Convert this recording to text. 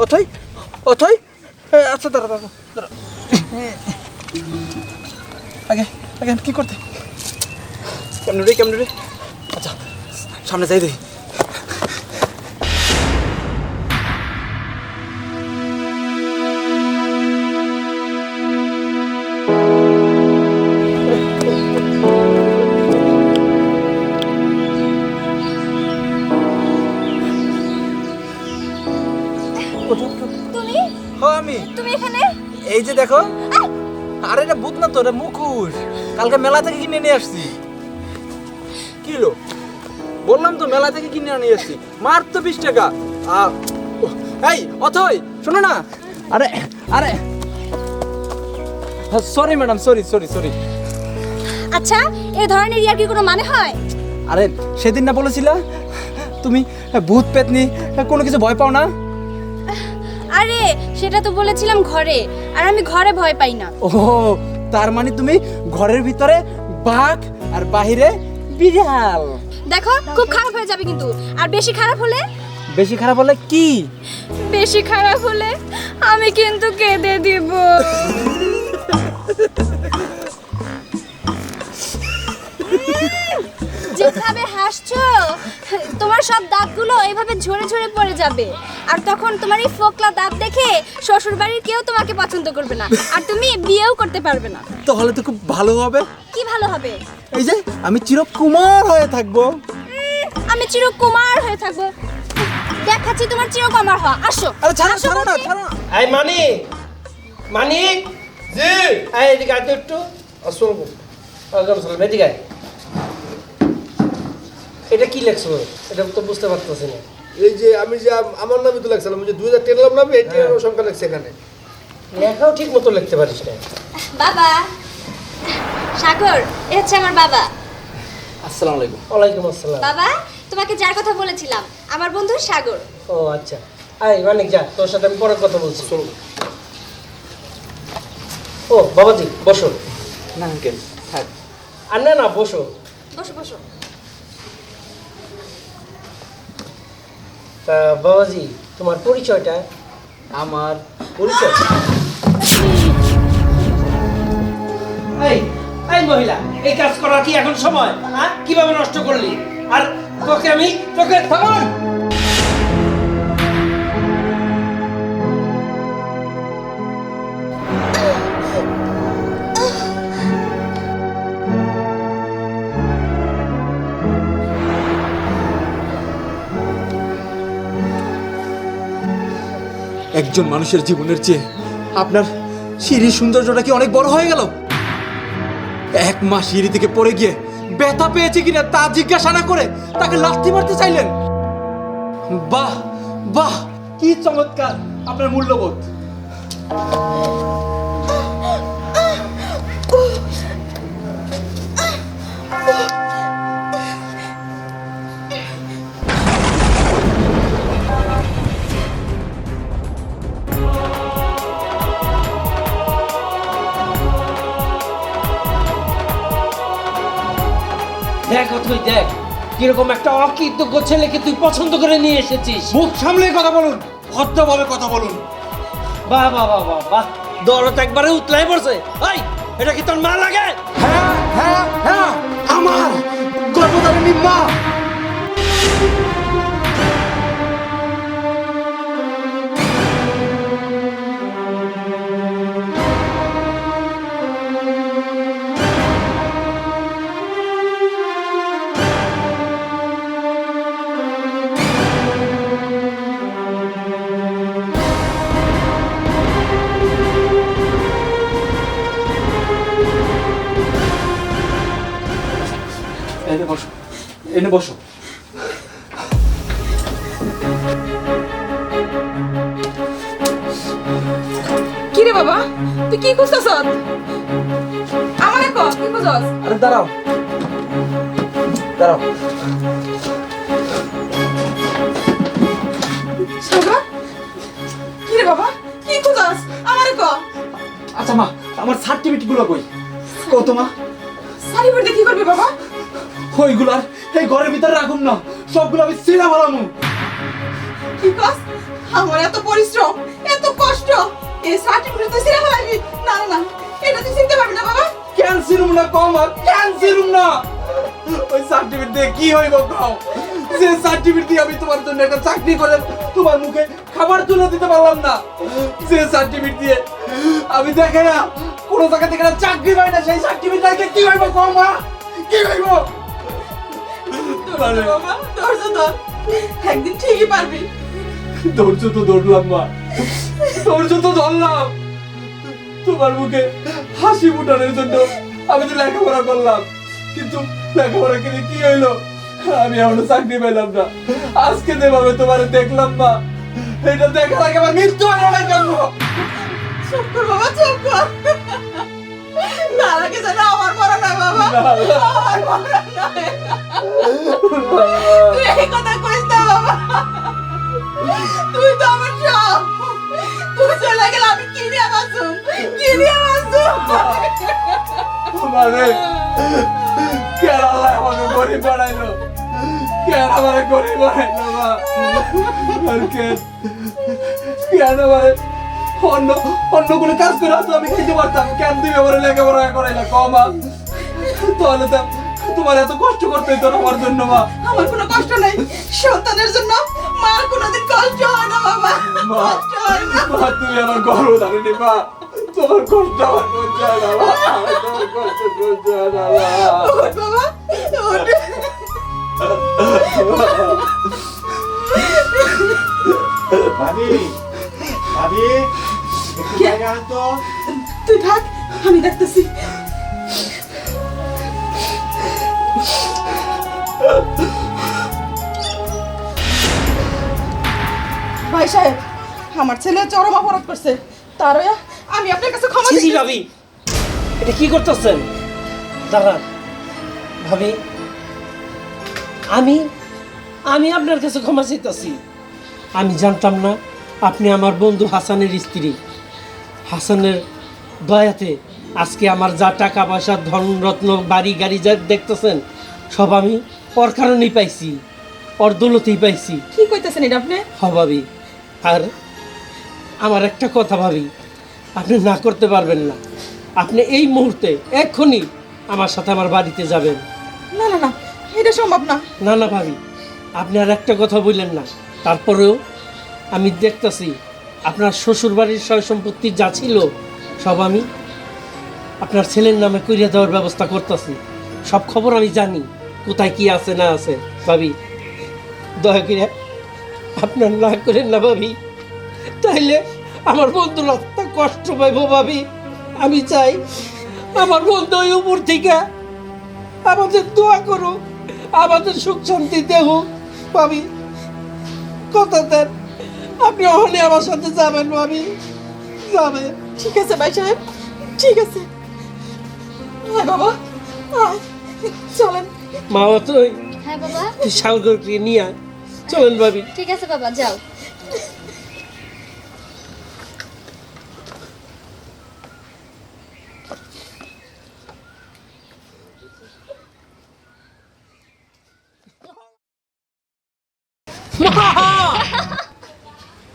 অথই অথই আচ্ছা দাঁড়া দাঁড়া দাঁড়া আগে আগে কি করতে কেমন রে আচ্ছা সামনে যাই দেখি তুমি আমি তুমি এখানে এই যে দেখো আরে এটা ভূত না তো এটা মুখোশ কালকে মেলা থেকে কিনে নিয়ে আসছি কি লো বললাম তো মেলা থেকে কিনে নিয়ে আসছি মাত্র 20 টাকা এই অথই শোনো না আরে আরে সরি ম্যাডাম সরি আচ্ছা এই ধরনের ইয়ার কি কোনো মানে হয়? আরে সেদিন না বলেছিলা তুমি ভূত পেতনি কোনো কিছু ভয় পাও না আরে সেটা তো বলেছিলাম ঘরে, আর আমি ঘরে ভয় পাই না। ও তার মানে তুমি ঘরের ভিতরে বাঘ আর বাহিরে বিড়াল। দেখো খুব খারাপ হয়ে যাবে কিন্তু, আর বেশি খারাপ হলে কি বেশি খারাপ হলে আমি কিন্তু কেঁদে দিব। যেভাবে হাসছো তোমার সব দাঁতগুলো এইভাবে ঝরে ঝরে পড়ে যাবে, আর তখন তোমার এই ফোকলা দাঁত দেখে শ্বশুর বাড়ির কেউ তোমাকে পছন্দ করবে না, আর তুমি বিয়েও করতে পারবে না। তাহলে তো খুব ভালো হবে। কি ভালো হবে? এই যে আমি চিরকুমার হয়ে থাকবো। আমি চিরকুমার হয়ে থাকবো, দেখাচ্ছি তোমার চিরকুমার হওয়া। আসো। আরে ছাড়ো না। এই মানি জি এই এদিকে আয় তো একটু। আসসালামু আলাইকুম। এদিকে আয়। এটা কি লেখছো? এটা তো বুঝতে পারতেছি না। এই যে আমি যে আমার নামে তো লেখছিলাম, যে 2010 নাম নামে এই সংখ্যা লেখছে এখানে। লেখাও ঠিক মতো লিখতে পারিস না। বাবা সাগর, এ হচ্ছে আমার বাবা। আসসালামু আলাইকুম। ওয়ালাইকুম আসসালাম। বাবা তোমাকে যার কথা বলেছিলাম, আমার বন্ধু সাগর। ও আচ্ছা, আয় মানিক যা, তোর সাথে আমি পরে কথা বলছি। চলো। ও বাবাজি বসো। না আঙ্কেল থাক। আর না বসো বসো। তা বাবাজি তোমার পরিচয়টা? আমার পরিচয় এই মহিলা, এই কাজ করা কি এখন সময়? হ্যাঁ, কিভাবে নষ্ট করলি? আর তোকে থামান। একজন মানুষের জীবনের চেয়ে আপনার সিঁড়ির সৌন্দর্যটা কি অনেক বড় হয়ে গেল? 1 মাস সিঁড়ি থেকে পড়ে গিয়ে ব্যথা পেয়েছে কিনা তা জিজ্ঞাসা না করে তাকে লাথি মারতে চাইলেন। বাহ কি চমৎকার আপনার মূল্যবোধ। দেখ কিরকম একটা অকৃতজ্ঞ ছেলেকে তুই পছন্দ করে নিয়ে এসেছিস। মুখ সামলে কথা বলুন, ভদ্রভাবে কথা বলুন। বাহ দরদ একবারে উতলাই পড়ছে। এই এটা কি তোর মা লাগে? হ্যাঁ আমার গর্ভধারিণী মা। এনে বসো। কি রে বাবা, তুই কি করতেছ? আমারে কো কি করছস? আরে দাঁড়াও। সাগর, কি রে বাবা, কি করছস? আমারে কো। আচ্ছা মা, আমার সার্টিফিকেট গুলো কই? কত মা? সার্টিফিকেট কি করবি বাবা? ওইগুলার এই ঘরের ভিতরে রাখুন না, সবগুলো আমি ছিঁড়া ফেলামু। কি কস? আমার এত পরিশ্রম, এত কষ্ট, এই সার্টিফিকেট তুই ছিঁড়ে ফেলাবি? না না না, এটা তুই চিনতে পারবি না বাবা। ক্যান্সিল না কমা, ক্যান্সিল না। ওই সার্টিফিকেট দিয়ে কি হইব কও? যে সার্টিফিকেট দিয়ে আমি তোমার জন্য একটা চাকরি করে তোমার মুখে খাবার তুলে দিতে পারলাম না, যে সার্টিফিকেট দিয়ে আমি দেখে না কোনো জায়গা থেকে একটা চাকরি পাই না, সেই সার্টিফিকেট দিয়ে কি হইব কমা? কি হইব? ধৈর্য বাবা, ধৈর্য ধর, একদিন ঠিকই পারবি। ধৈর্য তো ধরলাম মা, ধৈর্য তো ধরলাম। তোমার মুখে হাসি ফুটানোর জন্য আমি তো লেখাপড়া করলাম, কিন্তু লেখাপড়া করে কি হইলো? আমি এখনো চাকরি পেলাম না। আজকে যেভাবে তোমার দেখলাম মা, এটা দেখার আগে আমার মৃত্যু হয়ে গেল কেন? চুপ কর বাবা, চুপ কর। তার আগে যেন আমার মরণ হয় বাবা, আমার মরণ হয়। তুই এই কথা কইস না বাবা, তুই তো আমার সব। তুই চলে গেলে আমি কি নিয়ে বাঁচুম, কি নিয়ে বাঁচুম? মানে কেন আল্লাহ আমাকে গরিব বানাইলো? কেন আমাকে গরিব বানাইলো মা? আর কেন মানে অন্য অন্য কোনো কাজ করে হয়তো আমি খাইতে পারতাম, কেন তুমি আমার লেখাপড়া করাইলা কমা? তাহলে তো তোমার এত কষ্ট করতে হইতো না আমার জন্য মা। আমার কোনো কষ্ট নাই, সন্তানের জন্য মার কোনোদিন কষ্ট হয় না বাবা, মা, কষ্ট হয় না। মা তুমি আমার গর্ভধারিণী মা, তোমার কষ্ট আমার সহ্য হয় না মা, তোমার কষ্ট সহ্য হয় না মা। ওঠ বাবা, ওঠ। ভাবি ভাবি একটু জায়গা আনতো। তুই থাক, আমি দেখতেছি। ভাই সাহেব, আমার ছেলে চরম অপরাধ করছে, তার হইয়া আমি আপনার কাছে ক্ষমা জি চাইছি। ভাবি, এটা কি করতেছেন? দাঁড়ান ভাবি, আমি আমি আপনার কাছে ক্ষমা চাইতেছি। আমি জানতাম না আপনি আমার বন্ধু হাসানের স্ত্রী। হাসানের দয়াতে আজকে আমার যা টাকা পয়সা, ধনরত্ন, বাড়ি গাড়ি যা দেখতেছেন, সব আমি ওর কারণেই পাইছি, ওর দৌলতেই পাইছি। কি কইতেছেন এটা আপনি? ভাবি, আর আমার একটা কথা ভাবি, আপনি না করতে পারবেন না। আপনি এই মুহূর্তে এক্ষুনি আমার সাথে আমার বাড়িতে যাবেন। না না না, এটা সম্ভব না। না না ভাবি, আপনি আর একটা কথা বললেন না। তারপরেও আমি দেখতেছি আপনার শ্বশুরবাড়ির সয় সম্পত্তি যা ছিল সব আমি আপনার ছেলের নামে করিয়ে দেওয়ার ব্যবস্থা করতেছি। সব খবর আমি জানি, কোথায় কি আছে না আছে। ভাবি, দয়া করে আপনার না করেন না ভাবি, তাইলে আমার বন্ধুর আত্মা কষ্ট পাইব ভাবি। আমি চাই আমার বন্ধু ওই উপর থেকে আমাদের দোয়া করো, আমাদের সুখ শান্তি দেহ। ভাবি, কথা দেন, আপনি অহলে আমার সাথে যাবেন ভাবি, যাবেন। ঠিক আছে ভাই সাহেব, ঠিক আছে। হ্যাঁ বাবা, আয়, চলেন। মা তো হ্যাঁ বাবা, সাগরকে নিয়ে আয়, চলেন ভাবি। ঠিক আছে বাবা, যাও। মা